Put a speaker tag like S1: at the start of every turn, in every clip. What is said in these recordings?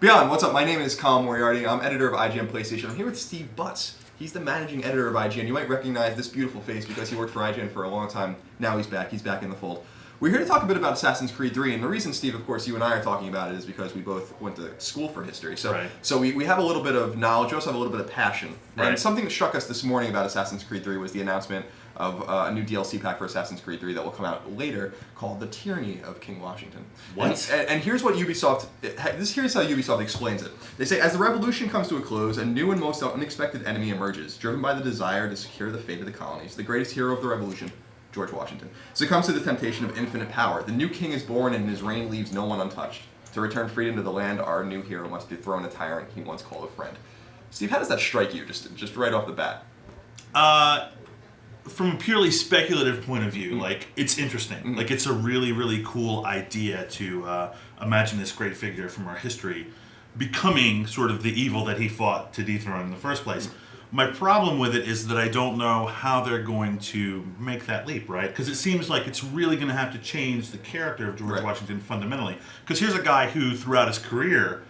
S1: Beyond, what's up? My name is Colin Moriarty. I'm editor of IGN PlayStation. I'm here with Steve Butts. He's the managing editor of IGN. You might recognize this beautiful face because he worked for IGN for a long time. Now he's back. He's back in the fold. We're here to talk a bit about Assassin's Creed 3, and the reason, Steve, of course, you and I are talking about it is because we both went to school for history. So we have a little bit of knowledge, we also have a little bit of passion.
S2: Right.
S1: And something that struck us this morning about Assassin's Creed 3 was the announcement of a new DLC pack for Assassin's Creed 3 that will come out later called The Tyranny of King Washington.
S2: What?
S1: And here's what here's how Ubisoft explains it. They say, as the revolution comes to a close, a new and most unexpected enemy emerges, driven by the desire to secure the fate of the colonies. The greatest hero of the revolution, George Washington, succumbs to the temptation of infinite power. The new king is born, and his reign leaves no one untouched. To return freedom to the land, our new hero must dethrone a tyrant he once called a friend. Steve, how does that strike you, just right off the bat?
S2: From a purely speculative point of view, it's interesting. It's a really, really cool idea to imagine this great figure from our history becoming sort of the evil that he fought to dethrone in the first place. My problem with it is that I don't know how they're going to make that leap, right? Because it seems like it's really going to have to change the character of George Washington fundamentally. Because here's a guy who, throughout his career,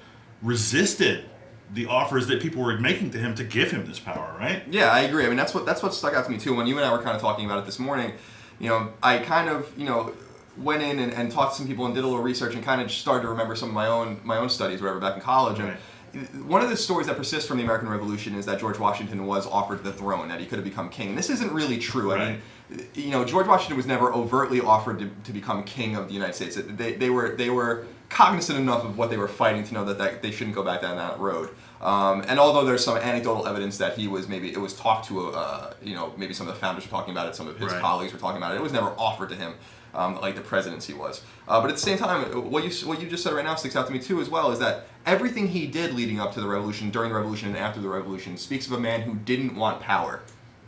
S2: resisted the offers that people were making to him to give him this power, right?
S1: Yeah, I agree. I mean, that's what stuck out to me too. When you and I were kind of talking about it this morning, I kind of, went in and talked to some people and did a little research and kind of just started to remember some of my own studies, whatever, back in college.
S2: Right.
S1: And one of the stories that persists from the American Revolution is that George Washington was offered the throne, that he could have become king. And this isn't really true.
S2: Right.
S1: I mean, George Washington was never overtly offered to become king of the United States. They were cognizant enough of what they were fighting to know that they shouldn't go back down that road. And although there's some anecdotal evidence that it was talked to, maybe some of the founders were talking about it, some of his colleagues were talking about it. It was never offered to him, like the presidency was. But at the same time, what you just said right now sticks out to me too, as well, is that everything he did leading up to the revolution, during the revolution, and after the revolution speaks of a man who didn't want power.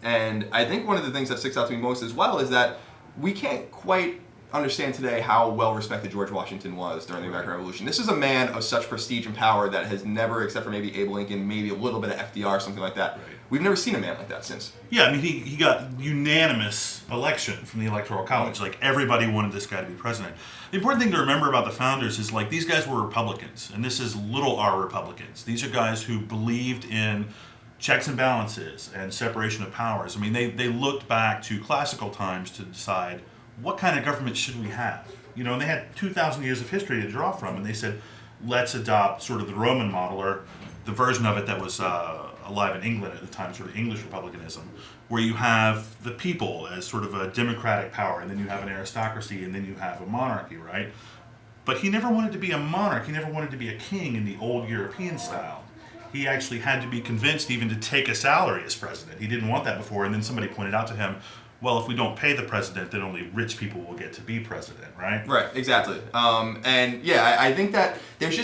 S1: And I think one of the things that sticks out to me most as well is that we can't quite understand today how well respected George Washington was during the American Revolution. This is a man of such prestige and power that has never, except for maybe Abe Lincoln, maybe a little bit of FDR, something like that. Right. We've never seen a man like that since.
S2: Yeah, I mean, he got unanimous election from the Electoral College. Everybody wanted this guy to be president. The important thing to remember about the founders is, these guys were Republicans, and this is little r Republicans. These are guys who believed in checks and balances and separation of powers. I mean, they looked back to classical times to decide, what kind of government should we have? And they had 2,000 years of history to draw from, and they said, let's adopt sort of the Roman model, or the version of it that was alive in England at the time, sort of English republicanism, where you have the people as sort of a democratic power, and then you have an aristocracy, and then you have a monarchy, right? But he never wanted to be a monarch. He never wanted to be a king in the old European style. He actually had to be convinced even to take a salary as president. He didn't want that before, and then somebody pointed out to him, well, if we don't pay the president, then only rich people will get to be president, right?
S1: Right, exactly. I think that he's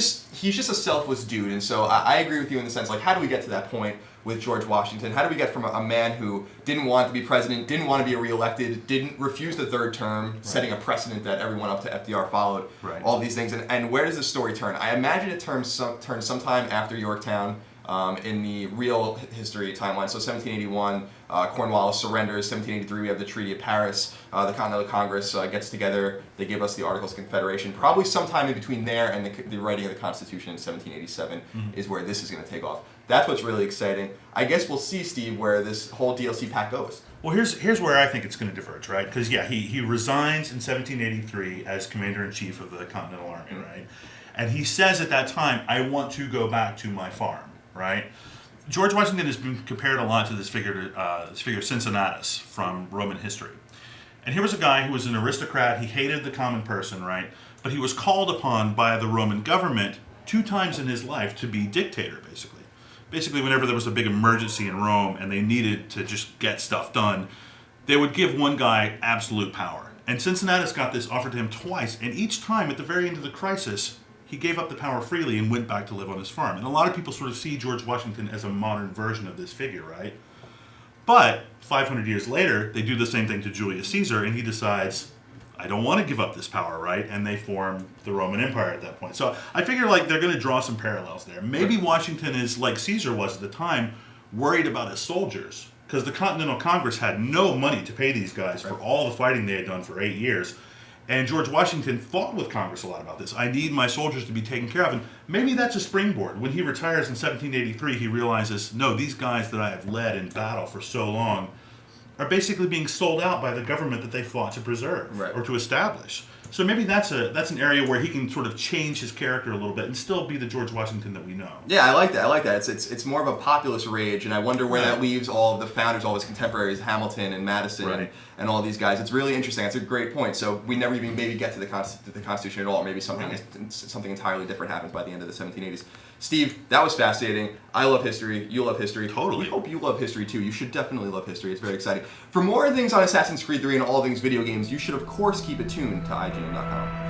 S1: just a selfless dude, and so I agree with you in the sense, how do we get to that point with George Washington? How do we get from a man who didn't want to be president, didn't want to be reelected, didn't refuse the third term, setting a precedent that everyone up to FDR followed, all these things, and where does the story turn? I imagine it turns sometime after Yorktown. In the real history timeline. So 1781, Cornwallis surrenders. 1783, we have the Treaty of Paris. The Continental Congress gets together. They give us the Articles of Confederation. Probably sometime in between there and the writing of the Constitution in 1787 is where this is going to take off. That's what's really exciting. I guess we'll see, Steve, where this whole DLC pack goes.
S2: Well, here's where I think it's going to diverge, right? Because, he resigns in 1783 as Commander-in-Chief of the Continental Army, right? And he says at that time, I want to go back to my farm. Right, George Washington has been compared a lot to this figure Cincinnatus from Roman history, and here was a guy who was an aristocrat. He hated the common person, right? But he was called upon by the Roman government 2 times in his life to be dictator, basically. Basically, whenever there was a big emergency in Rome and they needed to just get stuff done, they would give one guy absolute power. And Cincinnatus got this offered to him twice, and each time at the very end of the crisis, he gave up the power freely and went back to live on his farm. And a lot of people sort of see George Washington as a modern version of this figure, right? But 500 years later, they do the same thing to Julius Caesar, and he decides, I don't want to give up this power, right? And they form the Roman Empire at that point. So I figure they're going to draw some parallels there. Maybe Washington is, like Caesar was at the time, worried about his soldiers, because the Continental Congress had no money to pay these guys for all the fighting they had done for 8 years. And George Washington fought with Congress a lot about this. I need my soldiers to be taken care of. And maybe that's a springboard. When he retires in 1783, he realizes, no, these guys that I have led in battle for so long are basically being sold out by the government that they fought to preserve or to establish. So maybe that's an area where he can sort of change his character a little bit and still be the George Washington that we know.
S1: Yeah, I like that. It's more of a populist rage, and I wonder where that leaves all of the founders, all his contemporaries, Hamilton and Madison and all these guys. It's really interesting. That's a great point. So we never even maybe get to the Constitution at all. Maybe something entirely different happens by the end of the 1780s. Steve, that was fascinating. I love history. You love history.
S2: Totally.
S1: We hope you love history too. You should definitely love history. It's very exciting. For more things on Assassin's Creed 3 and all things video games, you should of course keep it tuned to IGN.com.